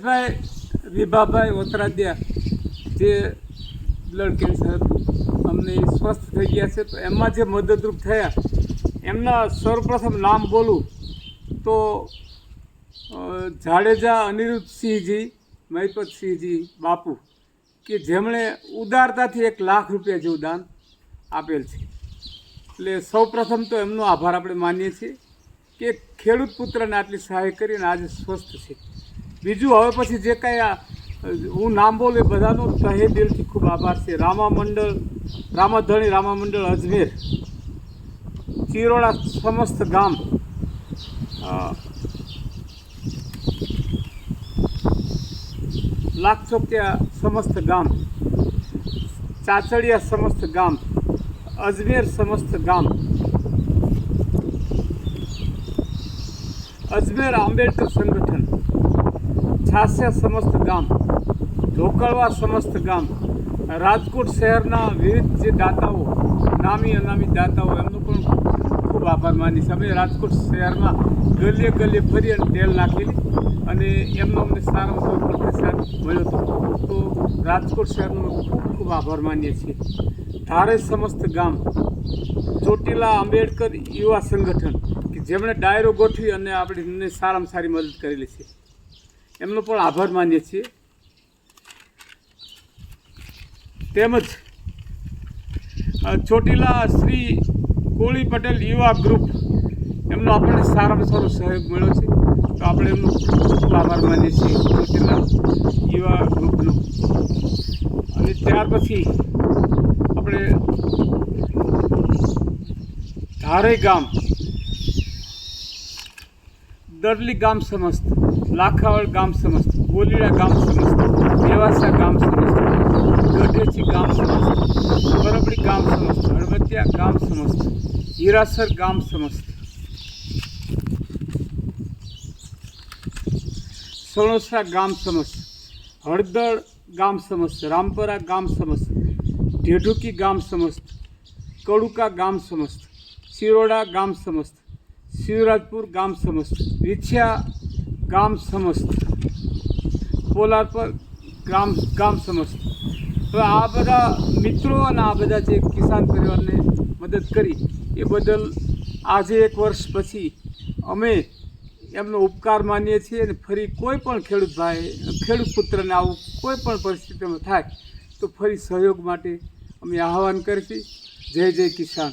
હરેશભાઈ વિભાભાઈ ઓતરાદિયા જે blood cancer અમને સ્વસ્થ થઈ ગયા છે, તો એમાં જે મદદરૂપ થયા એમના સર્વપ્રથમ નામ બોલું તો જાડેજા અનિરુદ્ધસિંહજી મહિપતસિંહજી બાપુ, કે જેમણે ઉદારતાથી 1 લાખ રૂપિયા જેવું દાન આપેલ છે. એટલે સૌપ્રથમ તો એમનો આભાર આપણે માનીએ છીએ કે ખેડૂત પુત્રને આટલી સહાય કરીને આજે સ્વસ્થ છે. બીજું હવે પછી જે કાંઈ હું નામ બોલું એ બધાનો તહે દિલથી ખૂબ આભાર છે. રામાધણી રામામંડળ અજમેર, ચિરોડા સમસ્ત ગામ, લાખચોકિયા સમસ્ત ગામ, ચાચડિયા સમસ્ત ગામ, અજમેર સમસ્ત ગામ, અજમેર આંબેડકર સંગઠન, છાસિયા સમસ્ત ગામ, ઢોકળવા સમસ્ત ગામ, રાજકોટ શહેરના વિવિધ જે દાતાઓ, નામી અનામી દાતાઓ, એમનો પણ ખૂબ આભાર માનીશ. અમે રાજકોટ શહેરમાં ગલીએ ગલીએ ફરી અને તેલ નાખેલી અને એમનો અમને સારામાં સારો પ્રતિસાદ મળ્યો હતો. તો રાજકોટ શહેરનો ખૂબ ખૂબ આભાર માનીએ છીએ. ધારે સમસ્ત ગામ, ચોટીલા આંબેડકર યુવા સંગઠન, કે જેમણે ડાયરો ગોઠવી અને આપણે સારામાં સારી મદદ કરેલી છે, એમનો પણ આભાર માનીએ છીએ. તેમજ ચોટીલા શ્રી કોળી પટેલ યુવા ગ્રુપ, એમનો આપણને સારામાં સારો સહયોગ મળ્યો છે, તો આપણે એમનો ખૂબ આભાર માનીએ છીએ ચોટીલા યુવા ગ્રુપનો. અને ત્યાર પછી આપણે ધારે ગામ, દરલી ગામ સમસ્ત, લાખાવળ ગામ સમસ્ત, બોલીડા ગામ સમસ્ત, દેવાસા ગામ સમસ્ત, ગઢેચી ગામ સમસ્ત, પરબડી ગામ સમસ્ત, હળવદિયા ગામ સમસ્ત, હીરાસર ગામ સમસ્ત, સણોસરા ગામ સમસ્ત, હળદળ ગામ સમસ્ત, રામપરા ગામ સમસ્ત, ઢેઢુકી ગામ સમસ્ત, કડુકા ગામ સમસ્ત, ચિરોડા ગામ સમસ્ત, શિવરાજપુર ગામ સમસ્ત, વિછિયા ગામ સમસ્ત, પોલારપર ગામ સમસ્ત. તો આ બધા મિત્રો અને આ બધા જે કિસાન પરિવારને મદદ કરી એ બદલ આજે 1 વર્ષ પછી અમે એમનો ઉપકાર માનીએ છીએ. અને ફરી કોઈ પણ ખેડૂત પુત્રને આવું કોઈ પણ પરિસ્થિતિમાં થાય તો ફરી સહયોગ માટે અમે આહવાન કરીશું. જય જય કિસાન.